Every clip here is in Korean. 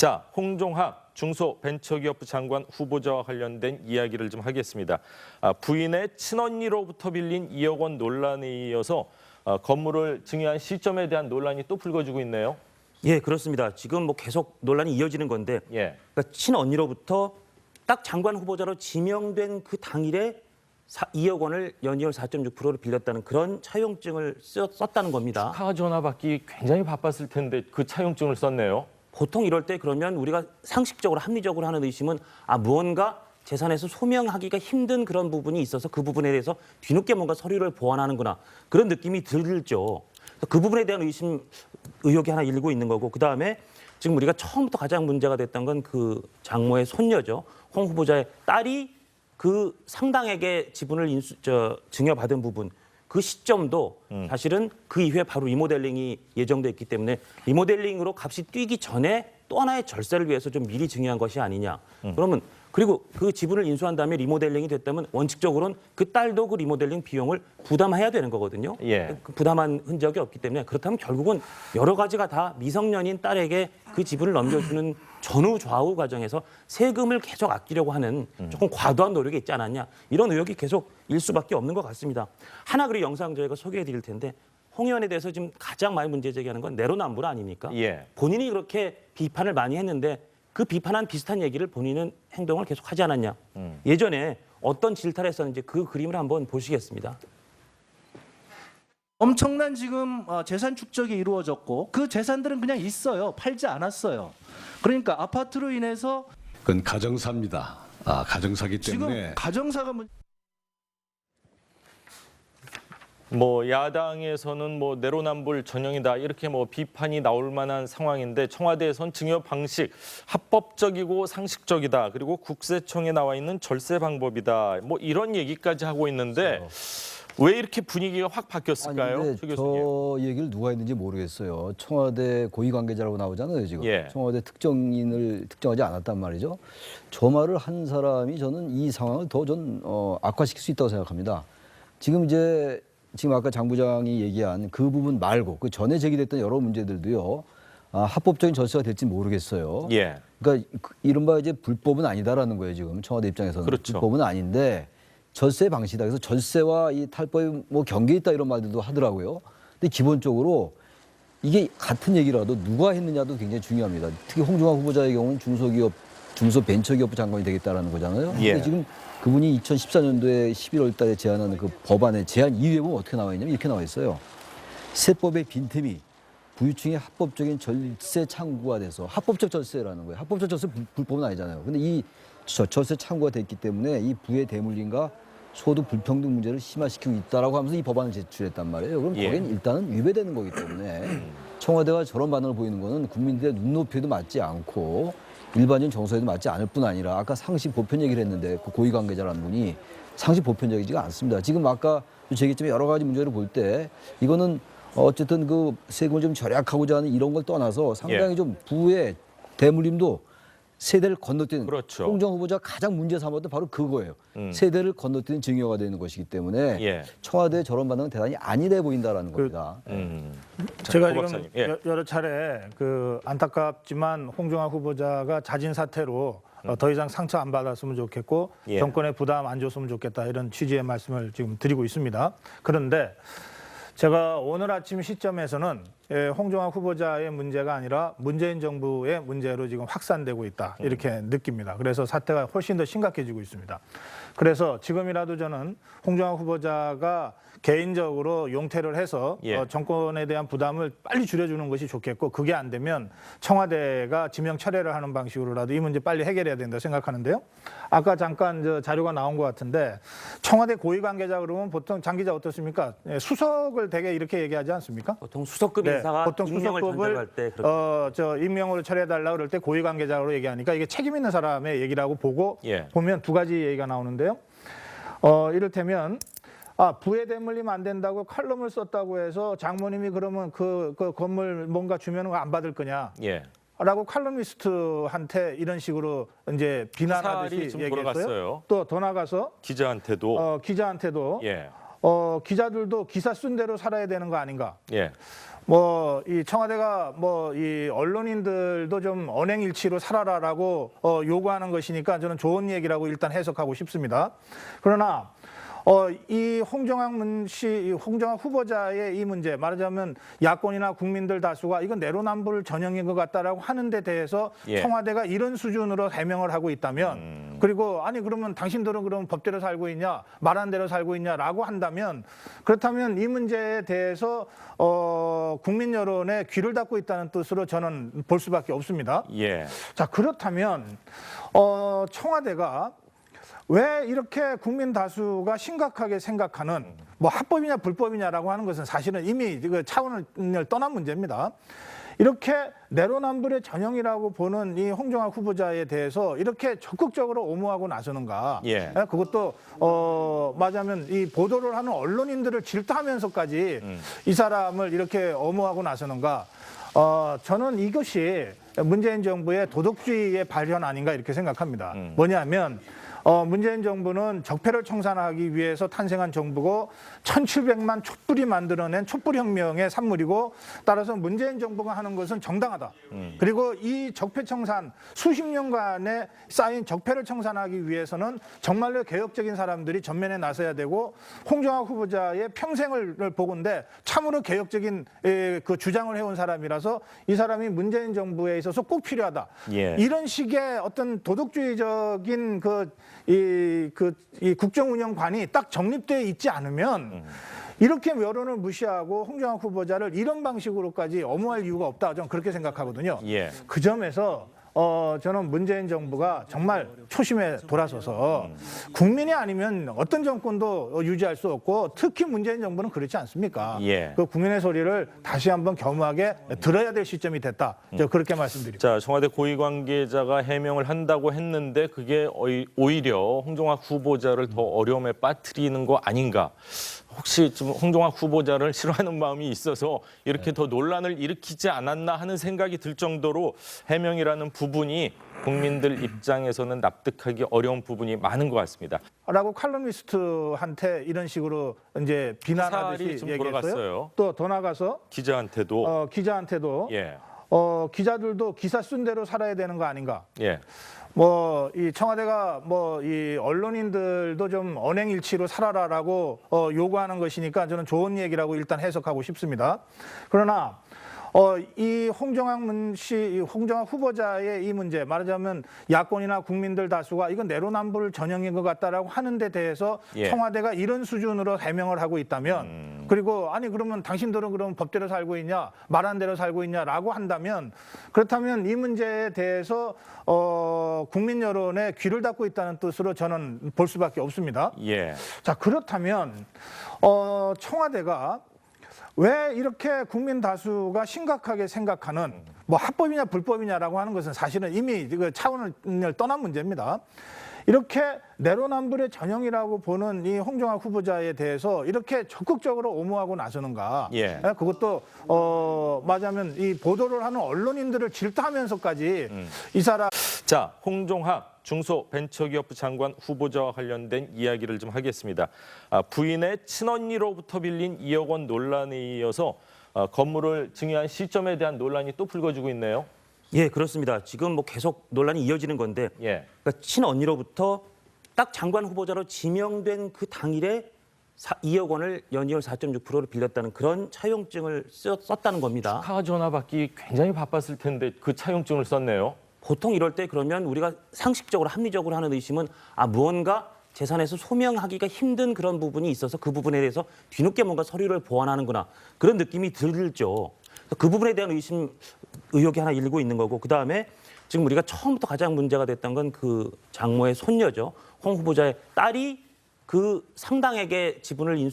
자, 홍종학 중소벤처기업부 장관 후보자와 관련된 이야기를 좀 하겠습니다. 부인의 친언니로부터 빌린 2억 원 논란에 이어서 건물을 증여한 시점에 대한 논란이 또 불거지고 있네요. 예, 그렇습니다. 지금 뭐 계속 논란이 이어지는 건데, 예. 그러니까 친언니로부터 딱 장관 후보자로 지명된 그 당일에 2억 원을 연이율 4.6%를 빌렸다는 그런 차용증을 썼다는 겁니다. 축하 전화 받기 굉장히 바빴을 텐데 그 차용증을 썼네요. 보통 이럴 때 그러면 우리가 상식적으로 합리적으로 하는 의심은 무언가 재산에서 소명하기가 힘든 그런 부분이 있어서 그 부분에 대해서 뒤늦게 뭔가 서류를 보완하는구나 그런 느낌이 들죠. 그 부분에 대한 의혹이 하나 일고 있는 거고, 그다음에 지금 우리가 처음부터 가장 문제가 됐던 건 그 장모의 손녀죠. 홍 후보자의 딸이 그 상당액의 지분을 증여받은 부분, 그 시점도 사실은 그 이후에 바로 리모델링이 예정돼 있기 때문에 리모델링으로 값이 뛰기 전에 또 하나의 절세를 위해서 좀 미리 증여한 것이 아니냐. 그러면 그리고 그 지분을 인수한 다음에 리모델링이 됐다면 원칙적으로는 그 딸도 그 리모델링 비용을 부담해야 되는 거거든요. 예. 그 부담한 흔적이 없기 때문에 그렇다면 결국은 여러 가지가 다 미성년인 딸에게 그 지분을 넘겨주는 전후 좌우 과정에서 세금을 계속 아끼려고 하는 조금 과도한 노력이 있지 않았냐, 이런 의혹이 계속 일 수밖에 없는 것 같습니다. 하나 그리고 영상 저희가 소개해드릴 텐데, 홍 의원에 대해서 지금 가장 많이 문제 제기하는 건 내로남불 아닙니까? 예. 본인이 그렇게 비판을 많이 했는데 그 비판한 비슷한 얘기를 본인은 행동을 계속 하지 않았냐. 예전에 어떤 질타를 했었는지 그 그림을 한번 보시겠습니다. 엄청난 지금 재산 축적이 이루어졌고 그 재산들은 그냥 있어요. 팔지 않았어요. 그러니까 아파트로 인해서 그건 가정사입니다. 가정사기 때문에 지금 가정사가 뭐 야당에서는 뭐 내로남불 전형이다 이렇게 뭐 비판이 나올 만한 상황인데, 청와대에선 증여 방식 합법적이고 상식적이다, 그리고 국세청에 나와 있는 절세 방법이다, 뭐 이런 얘기까지 하고 있는데 왜 이렇게 분위기가 확 바뀌었을까요? 아니, 최 근데 교수님. 저 얘기를 누가 했는지 모르겠어요. 청와대 고위 관계자라고 나오잖아요, 지금. 예. 청와대 특정인을 특정하지 않았단 말이죠. 저 말을 한 사람이 저는 이 상황을 더 악화시킬 수 있다고 생각합니다. 지금 아까 장 부장이 얘기한 그 부분 말고 그 전에 제기됐던 여러 문제들도요. 합법적인 절세가 될지 모르겠어요. 예. 그러니까 이른바 이제 불법은 아니다라는 거예요, 지금 청와대 입장에서는. 그렇죠. 불법은 아닌데 절세 방식이다. 그래서 절세와 이 탈법이 뭐 경계 있다 이런 말들도 하더라고요. 근데 기본적으로 이게 같은 얘기라도 누가 했느냐도 굉장히 중요합니다. 특히 홍종학 후보자의 경우는 중소벤처기업부 장관이 되겠다라는 거잖아요. 예. 근데 지금 그분이 2014년도에 11월 달에 제안한 그 법안의 제안 이유에 보면 어떻게 나와 있냐면 이렇게 나와 있어요. 세법의 빈틈이 부유층의 합법적인 절세 창구가 돼서, 합법적 절세라는 거예요. 합법적 절세 불법은 아니잖아요. 근데 이 절세 창구가 됐기 때문에 이 부의 대물림과 소득 불평등 문제를 심화시키고 있다라고 하면서 이 법안을 제출했단 말이에요. 그럼 예. 거긴 일단은 위배되는 거기 때문에 청와대가 저런 반응을 보이는 거는 국민들의 눈높이에도 맞지 않고 일반적인 정서에도 맞지 않을 뿐 아니라, 아까 상식 보편 얘기를 했는데 그 고위 관계자라는 분이 상식 보편적이지가 않습니다. 지금 아까 제기했지만 여러 가지 문제를 볼 때 이거는 어쨌든 그 세금을 좀 절약하고자 하는 이런 걸 떠나서 상당히 예. 좀 부의 대물림도 세대를 건너뛰는, 그렇죠. 홍정 후보자가 가장 문제 삼았던 바로 그거예요. 세대를 건너뛰는 증여가 되는 것이기 때문에 예. 청와대의 저런 반응은 대단히 안일해 보인다라는 겁니다. 제가 고 지금 박사님. 예. 여러 차례 안타깝지만 홍종학 후보자가 자진 사퇴로 더 이상 상처 안 받았으면 좋겠고 예. 정권에 부담 안 줬으면 좋겠다, 이런 취지의 말씀을 지금 드리고 있습니다. 그런데 제가 오늘 아침 시점에서는 홍종학 후보자의 문제가 아니라 문재인 정부의 문제로 지금 확산되고 있다, 이렇게 느낍니다. 그래서 사태가 훨씬 더 심각해지고 있습니다. 그래서 지금이라도 저는 홍종학 후보자가 개인적으로 용퇴를 해서 예. 정권에 대한 부담을 빨리 줄여주는 것이 좋겠고, 그게 안 되면 청와대가 지명 철회를 하는 방식으로라도 이 문제 빨리 해결해야 된다 생각하는데요. 아까 잠깐 자료가 나온 것 같은데, 청와대 고위 관계자 그러면 보통 장 기자 어떻습니까? 수석을 되게 이렇게 얘기하지 않습니까? 보통 수석급 인사가 보통 임명을 전달할 때 그렇게 임명을 철회해달라 그럴 때 고위 관계자로 얘기하니까 이게 책임 있는 사람의 얘기라고 예. 보면 두 가지 얘기가 나오는데요. 이를테면 부에 대물림 안 된다고 칼럼을 썼다고 해서 장모님이 그러면 그 건물 뭔가 주면은 안 받을 거냐? 예. 라고 칼럼니스트한테 이런 식으로 이제 비난하듯이 화살이 좀 얘기했어요. 돌아갔어요. 또 더 나가서 기자한테도. 기자한테도 예. 기자들도 기사 쓴 대로 살아야 되는 거 아닌가? 예. 뭐 이 청와대가 뭐 이 언론인들도 좀 언행일치로 살아라라고 요구하는 것이니까 저는 좋은 얘기라고 일단 해석하고 싶습니다. 그러나 이 홍정학 후보자의 이 문제, 말하자면 야권이나 국민들 다수가 이건 내로남불 전형인 것 같다라고 하는 데 대해서 예. 청와대가 이런 수준으로 해명을 하고 있다면, 그리고 아니 그러면 당신들은 그럼 법대로 살고 있냐, 말한 대로 살고 있냐라고 한다면, 그렇다면 이 문제에 대해서 국민 여론에 귀를 닫고 있다는 뜻으로 저는 볼 수밖에 없습니다. 예. 자, 그렇다면 청와대가 왜 이렇게 국민 다수가 심각하게 생각하는 뭐 합법이냐 불법이냐라고 하는 것은 사실은 이미 그 차원을 떠난 문제입니다. 이렇게 내로남불의 전형이라고 보는 이 홍정학 후보자에 대해서 이렇게 적극적으로 옹호하고 나서는가? 예. 그것도 말하자면 이 보도를 하는 언론인들을 질타하면서까지 이 사람을 이렇게 옹호하고 나서는가? 저는 이것이 문재인 정부의 도덕주의의 발현 아닌가 이렇게 생각합니다. 뭐냐면 문재인 정부는 적폐를 청산하기 위해서 탄생한 정부고 1700만 촛불이 만들어낸 촛불혁명의 산물이고, 따라서 문재인 정부가 하는 것은 정당하다. 그리고 이 적폐 청산, 수십 년간에 쌓인 적폐를 청산하기 위해서는 정말로 개혁적인 사람들이 전면에 나서야 되고, 홍정학 후보자의 평생을 보건대 참으로 개혁적인 그 주장을 해온 사람이라서 이 사람이 문재인 정부에 있어서 꼭 필요하다. 예. 이런 식의 어떤 도덕주의적인 이 국정운영관이 딱 정립되어 있지 않으면 이렇게 여론을 무시하고 홍정학 후보자를 이런 방식으로까지 엄호할 이유가 없다. 저는 그렇게 생각하거든요. 예. 그 점에서 저는 문재인 정부가 정말 초심에 돌아서서 국민이 아니면 어떤 정권도 유지할 수 없고, 특히 문재인 정부는 그렇지 않습니까? 예. 그 국민의 소리를 다시 한번 겸허하게 들어야 될 시점이 됐다. 저 그렇게 말씀드립니다. 자, 청와대 고위 관계자가 해명을 한다고 했는데 그게 오히려 홍정학 후보자를 더 어려움에 빠뜨리는 거 아닌가? 혹시 좀 홍정학 후보자를 싫어하는 마음이 있어서 이렇게 더 논란을 일으키지 않았나 하는 생각이 들 정도로 해명이라는 부분이 국민들 입장에서는 납득하기 어려운 부분이 많은 것 같습니다. 라고 칼럼니스트한테 이런 식으로 이제 비난하듯이 사활이 좀 얘기했어요. 돌아갔어요. 또 더 나가서 기자한테도 기자한테도 예. 기자들도 기사 쓴 대로 살아야 되는 거 아닌가? 예. 뭐 이 청와대가 뭐 이 언론인들도 좀 언행일치로 살아라라고 요구하는 것이니까 저는 좋은 얘기라고 일단 해석하고 싶습니다. 그러나 이 홍정학 후보자의 이 문제, 말하자면 야권이나 국민들 다수가 이건 내로남불 전형인 것 같다라고 하는 데 대해서 예. 청와대가 이런 수준으로 해명을 하고 있다면, 그리고 아니 그러면 당신들은 그럼 법대로 살고 있냐, 말한 대로 살고 있냐라고 한다면, 그렇다면 이 문제에 대해서 국민 여론에 귀를 닫고 있다는 뜻으로 저는 볼 수밖에 없습니다. 예. 자, 그렇다면 청와대가 왜 이렇게 국민 다수가 심각하게 생각하는 뭐 합법이냐 불법이냐라고 하는 것은 사실은 이미 그 차원을 떠난 문제입니다. 이렇게 내로남불의 전형이라고 보는 이 홍정학 후보자에 대해서 이렇게 적극적으로 옹호하고 나서는가? 예. 그것도 말하자면 이 보도를 하는 언론인들을 질타하면서까지 이 사람. 자, 홍종학 중소벤처기업부 장관 후보자와 관련된 이야기를 좀 하겠습니다. 부인의 친언니로부터 빌린 2억 원 논란에 이어서 건물을 증여한 시점에 대한 논란이 또 불거지고 있네요. 예, 그렇습니다. 지금 뭐 계속 논란이 이어지는 건데, 예. 그러니까 친언니로부터 딱 장관 후보자로 지명된 그 당일에 2억 원을 연이율 4.6%를 빌렸다는 그런 차용증을 썼다는 겁니다. 축하 전화 받기 굉장히 바빴을 텐데 그 차용증을 썼네요. 보통 이럴 때 그러면 우리가 상식적으로 합리적으로 하는 의심은 무언가 재산에서 소명하기가 힘든 그런 부분이 있어서 그 부분에 대해서 뒤늦게 뭔가 서류를 보완하는구나, 그런 느낌이 들죠. 그 부분에 대한 의혹이 하나 일고 있는 거고, 그다음에 지금 우리가 처음부터 가장 문제가 됐던 건 그 장모의 손녀죠. 홍 후보자의 딸이 그 상당액의 지분을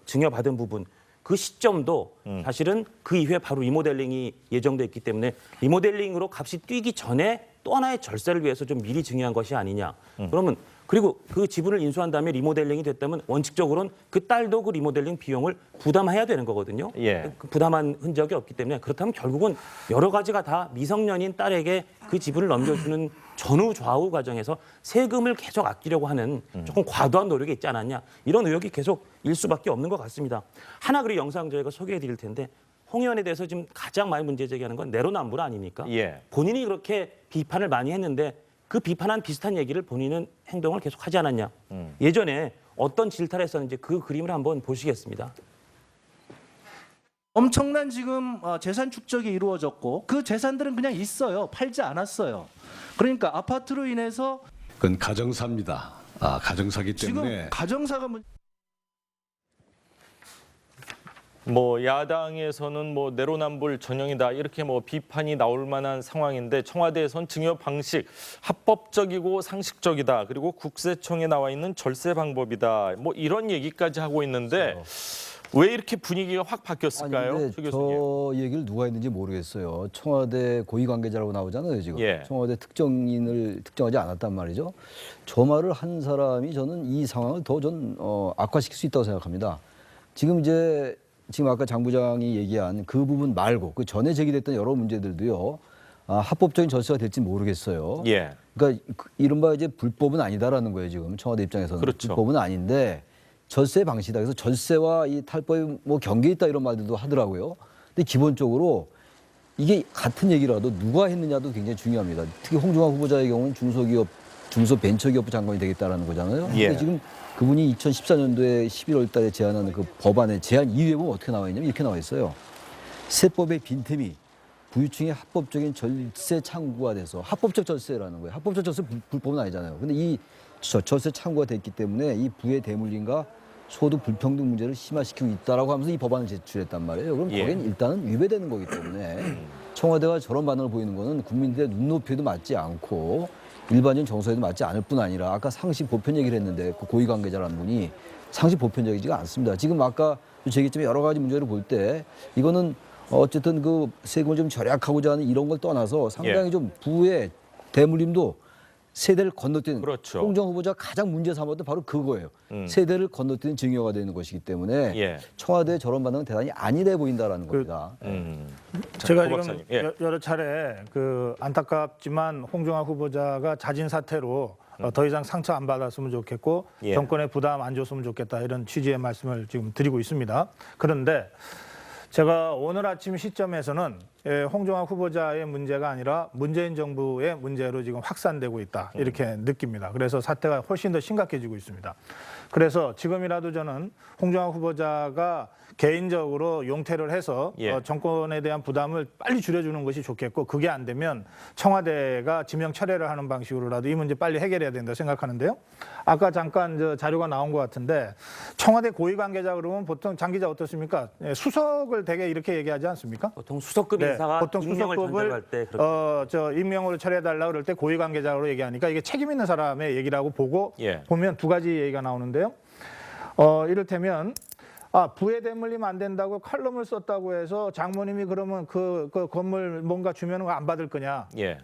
증여받은 부분, 그 시점도 사실은 그 이후에 바로 리모델링이 예정돼 있기 때문에 리모델링으로 값이 뛰기 전에 또 하나의 절세를 위해서 좀 미리 증여한 것이 아니냐. 그러면 그리고 그 지분을 인수한 다음에 리모델링이 됐다면 원칙적으로는 그 딸도 그 리모델링 비용을 부담해야 되는 거거든요. 예. 그 부담한 흔적이 없기 때문에, 그렇다면 결국은 여러 가지가 다 미성년인 딸에게 그 지분을 넘겨주는 전후 좌우 과정에서 세금을 계속 아끼려고 하는 조금 과도한 노력이 있지 않았냐, 이런 의혹이 계속 일 수밖에 없는 것 같습니다. 하나 그리고 영상 저희가 소개해 드릴 텐데, 홍 의원에 대해서 지금 가장 많이 문제 제기하는 건 내로남불 아닙니까? 예. 본인이 그렇게 비판을 많이 했는데 그 비판한 비슷한 얘기를 본인은 행동을 계속 하지 않았냐. 예전에 어떤 질타를 했었는지 그 그림을 한번 보시겠습니다. 엄청난 지금 재산 축적이 이루어졌고 그 재산들은 그냥 있어요. 팔지 않았어요. 그러니까 아파트로 인해서 그건 가정사입니다. 가정사기 때문에 지금 가정사가 뭐 야당에서는 뭐 내로남불 전형이다 이렇게 뭐 비판이 나올 만한 상황인데 청와대에선 증여 방식 합법적이고 상식적이다 그리고 국세청에 나와 있는 절세 방법이다 뭐 이런 얘기까지 하고 있는데 왜 이렇게 분위기가 확 바뀌었을까요, 아니, 최 근데 교수님? 저 얘기를 누가 했는지 모르겠어요. 청와대 고위 관계자라고 나오잖아요, 지금. 예. 청와대 특정인을 특정하지 않았단 말이죠. 저 말을 한 사람이 저는 이 상황을 더 악화시킬 수 있다고 생각합니다. 지금 아까 장 부장이 얘기한 그 부분 말고 그 전에 제기됐던 여러 문제들도요. 합법적인 절세가 될지 모르겠어요. 예. 그러니까 이른바 이제 불법은 아니다라는 거예요, 지금 청와대 입장에서는. 그렇죠. 불법은 아닌데 절세 방식이다. 그래서 절세와 이 탈법이 뭐 경계 있다 이런 말들도 하더라고요. 근데 기본적으로 이게 같은 얘기라도 누가 했느냐도 굉장히 중요합니다. 특히 홍종학 후보자의 경우는 중소벤처기업부 장관이 되겠다라는 거잖아요. 예. 근데 지금 그분이 2014년도에 11월 달에 제안한 그 법안의 제안 이유에 보면 어떻게 나와 있냐면 이렇게 나와 있어요. 세법의 빈틈이 부유층의 합법적인 절세 창구가 돼서 합법적 절세라는 거예요. 합법적 절세 불법은 아니잖아요. 근데 이 절세 창구가 됐기 때문에 이 부의 대물림과 소득 불평등 문제를 심화시키고 있다라고 하면서 이 법안을 제출했단 말이에요. 그럼 예. 거긴 일단은 위배되는 거기 때문에 청와대가 저런 반응을 보이는 거는 국민들의 눈높이에도 맞지 않고 일반적인 정서에도 맞지 않을 뿐 아니라 아까 상식 보편 얘기를 했는데 그 고위 관계자라는 분이 상식 보편적이지가 않습니다. 지금 아까 제기했지만 여러 가지 문제를 볼 때 이거는 어쨌든 그 세금을 좀 절약하고자 하는 이런 걸 떠나서 상당히 예. 좀 부의 대물림도 세대를 건너뛰는 그렇죠. 홍정 후보자가 가장 문제 삼았던 바로 그거예요. 세대를 건너뛰는 증여가 되는 것이기 때문에 예. 청와대의 저런 반응은 대단히 안일해 보인다라는 겁니다. 제가 고 지금 박사님. 예. 여러 차례 그 안타깝지만 홍종학 후보자가 자진 사퇴로 더 이상 상처 안 받았으면 좋겠고 예. 정권에 부담 안 줬으면 좋겠다 이런 취지의 말씀을 지금 드리고 있습니다. 그런데 제가 오늘 아침 시점에서는 홍종학 후보자의 문제가 아니라 문재인 정부의 문제로 지금 확산되고 있다 이렇게 느낍니다. 그래서 사태가 훨씬 더 심각해지고 있습니다. 그래서 지금이라도 저는 홍종학 후보자가 개인적으로 용퇴를 해서 예. 정권에 대한 부담을 빨리 줄여주는 것이 좋겠고 그게 안 되면 청와대가 지명 철회를 하는 방식으로라도 이 문제 빨리 해결해야 된다 생각하는데요. 아까 잠깐 자료가 나온 것 같은데 청와대 고위 관계자 그러면 보통 장 기자 어떻습니까? 수석을 되게 이렇게 얘기하지 않습니까? 보통 수석급 네, 인사가 보통 임명을 전달할 수석급을 때 그렇게 임명으로 처리해달라 그럴 때 고위 관계자로 얘기하니까 이게 책임 있는 사람의 얘기라고 보고 예. 보면 두 가지 얘기가 나오는데요. 이를테면 부에 대물림 안 된다고 칼럼을 썼다고 해서 장모님이 그러면 그 건물 뭔가 주면은 안 받을 거냐? 예.